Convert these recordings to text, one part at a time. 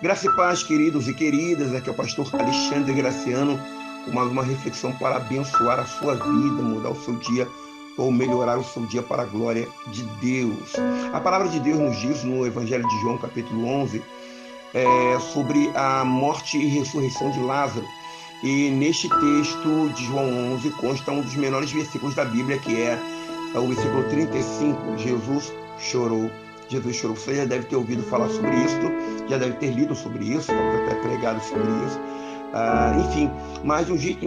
Graça e paz, queridos e queridas. Aqui é o pastor Alexandre Graciano, com mais uma reflexão para abençoar a sua vida, mudar o seu dia ou melhorar o seu dia para a glória de Deus. A palavra de Deus nos diz no Evangelho de João, capítulo 11, sobre a morte e ressurreição de Lázaro. E neste texto de João 11 consta um dos menores versículos da Bíblia, que é o versículo 35. Jesus chorou. Jesus chorou. Você já deve ter ouvido falar sobre isso, já deve ter lido sobre isso, talvez até pregado sobre isso. Enfim, mas de um jeito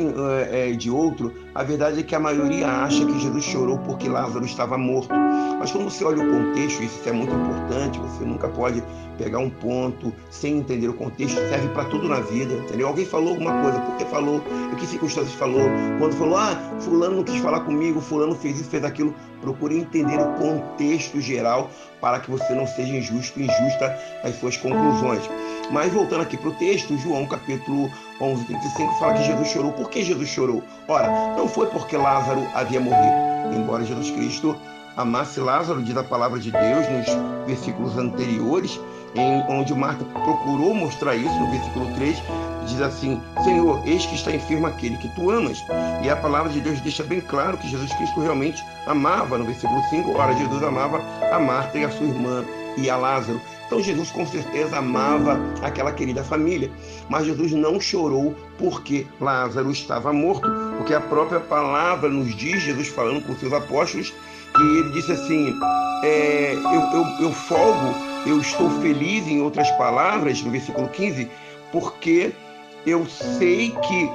de outro, a verdade é que a maioria acha que Jesus chorou porque Lázaro estava morto. Mas quando você olha o contexto, isso é muito importante, você nunca pode pegar um ponto sem entender o contexto, serve para tudo na vida, entendeu? Alguém falou alguma coisa, por que falou, em que circunstâncias falou, quando falou, fulano não quis falar comigo, fulano fez isso, fez aquilo. Procure entender o contexto geral para que você não seja injusta nas suas conclusões. Mas voltando aqui para o texto, João capítulo 11, 35 fala que Jesus chorou. Por que Jesus chorou? Ora, não foi porque Lázaro havia morrido. Embora Jesus Cristo amasse Lázaro, diz a palavra de Deus nos versículos anteriores, onde Marta procurou mostrar isso, no versículo 3, diz assim: Senhor, eis que está enfermo aquele que tu amas. E a palavra de Deus deixa bem claro que Jesus Cristo realmente amava, no versículo 5, ora, Jesus amava a Marta e a sua irmã e a Lázaro. Então Jesus com certeza amava aquela querida família, mas Jesus não chorou porque Lázaro estava morto, porque a própria palavra nos diz, Jesus falando com seus apóstolos, que ele disse assim, eu folgo, eu estou feliz, em outras palavras, no versículo 15, porque eu sei que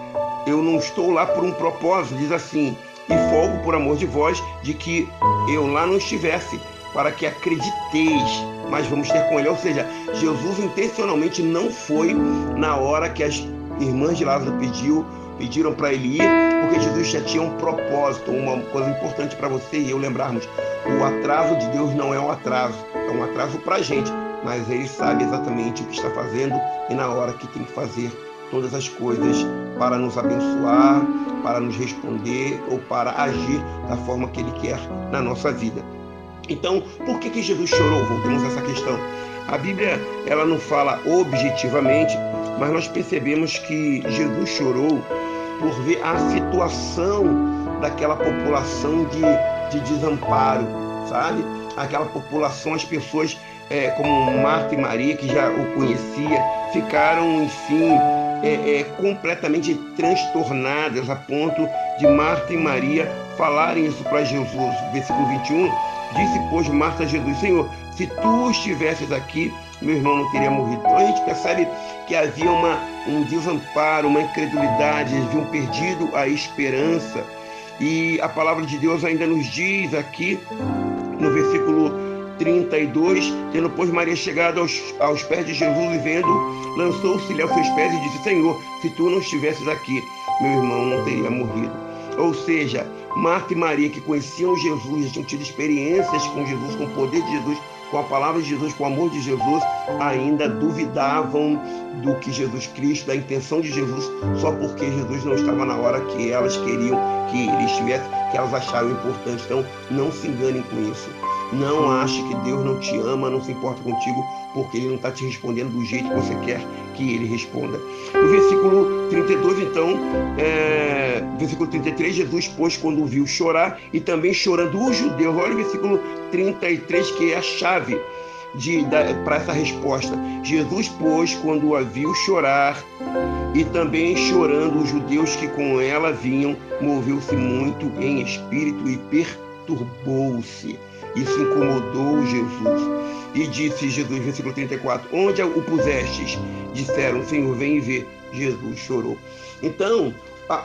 eu não estou lá por um propósito, diz assim, e folgo por amor de vós, de que eu lá não estivesse, para que acrediteis, mas vamos ter com ele. Ou seja, Jesus intencionalmente não foi na hora que as irmãs de Lázaro pediram para ele ir, porque Jesus já tinha um propósito. Uma coisa importante para você e eu lembrarmos: o atraso de Deus não é um atraso, é um atraso para a gente, mas ele sabe exatamente o que está fazendo e na hora que tem que fazer todas as coisas para nos abençoar, para nos responder ou para agir da forma que ele quer na nossa vida. Então, por que Jesus chorou? Voltemos a essa questão. A Bíblia, ela não fala objetivamente, mas nós percebemos que Jesus chorou por ver a situação daquela população de desamparo, sabe? Aquela população, as pessoas como Marta e Maria, que já o conhecia, ficaram, enfim, completamente transtornadas a ponto de Marta e Maria falarem isso para Jesus. Versículo 21, disse, pois, Marta a Jesus, Senhor, se tu estivesses aqui, meu irmão não teria morrido. Então a gente percebe que havia um desamparo, uma incredulidade, eles haviam perdido a esperança. E a palavra de Deus ainda nos diz aqui, no versículo 32, tendo, pois, Maria chegado aos pés de Jesus e vendo, lançou-se-lhe aos seus pés e disse, Senhor, se tu não estivesses aqui, meu irmão não teria morrido. Ou seja, Marta e Maria, que conheciam Jesus, já tinham tido experiências com Jesus, com o poder de Jesus, com a palavra de Jesus, com o amor de Jesus, ainda duvidavam do que Jesus Cristo, da intenção de Jesus, só porque Jesus não estava na hora que elas queriam que ele estivesse, que elas acharam importante. Então, não se enganem com isso. Não ache que Deus não te ama, não se importa contigo, porque ele não está te respondendo do jeito que você quer que ele responda. No versículo 32, então, versículo 33, Jesus, pois, quando o viu chorar, e também chorando os judeus, olha o versículo 33, que é a chave para essa resposta. Jesus, pois, quando a viu chorar, e também chorando os judeus que com ela vinham, moveu-se muito em espírito e perturbou-se. Isso incomodou Jesus. E disse Jesus, versículo 34, onde o pusestes? Disseram, Senhor, vem e vê. Jesus chorou. Então,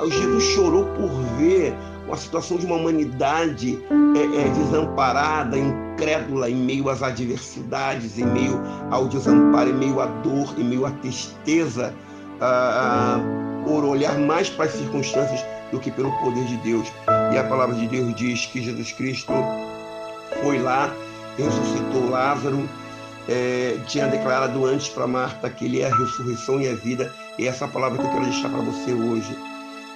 Jesus chorou por ver uma situação de uma humanidade desamparada, incrédula, em meio às adversidades, em meio ao desamparo, em meio à dor, em meio à tristeza, por olhar mais para as circunstâncias do que pelo poder de Deus. E a palavra de Deus diz que Jesus Cristo foi lá, ressuscitou Lázaro, tinha declarado antes para Marta que ele é a ressurreição e a vida, e essa palavra que eu quero deixar para você hoje.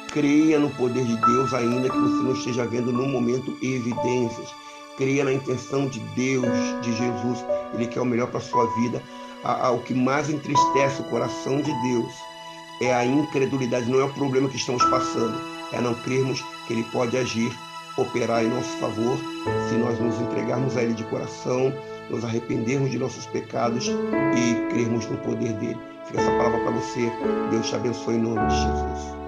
Creia no poder de Deus, ainda que você não esteja vendo no momento evidências. Creia na intenção de Deus, de Jesus. Ele quer o melhor para a sua vida. O que mais entristece o coração de Deus é a incredulidade, não é o problema que estamos passando, é não crermos que Ele pode agir, operar em nosso favor, se nós nos entregarmos a Ele de coração, nos arrependermos de nossos pecados e crermos no poder dele. Fica essa palavra para você. Deus te abençoe em nome de Jesus.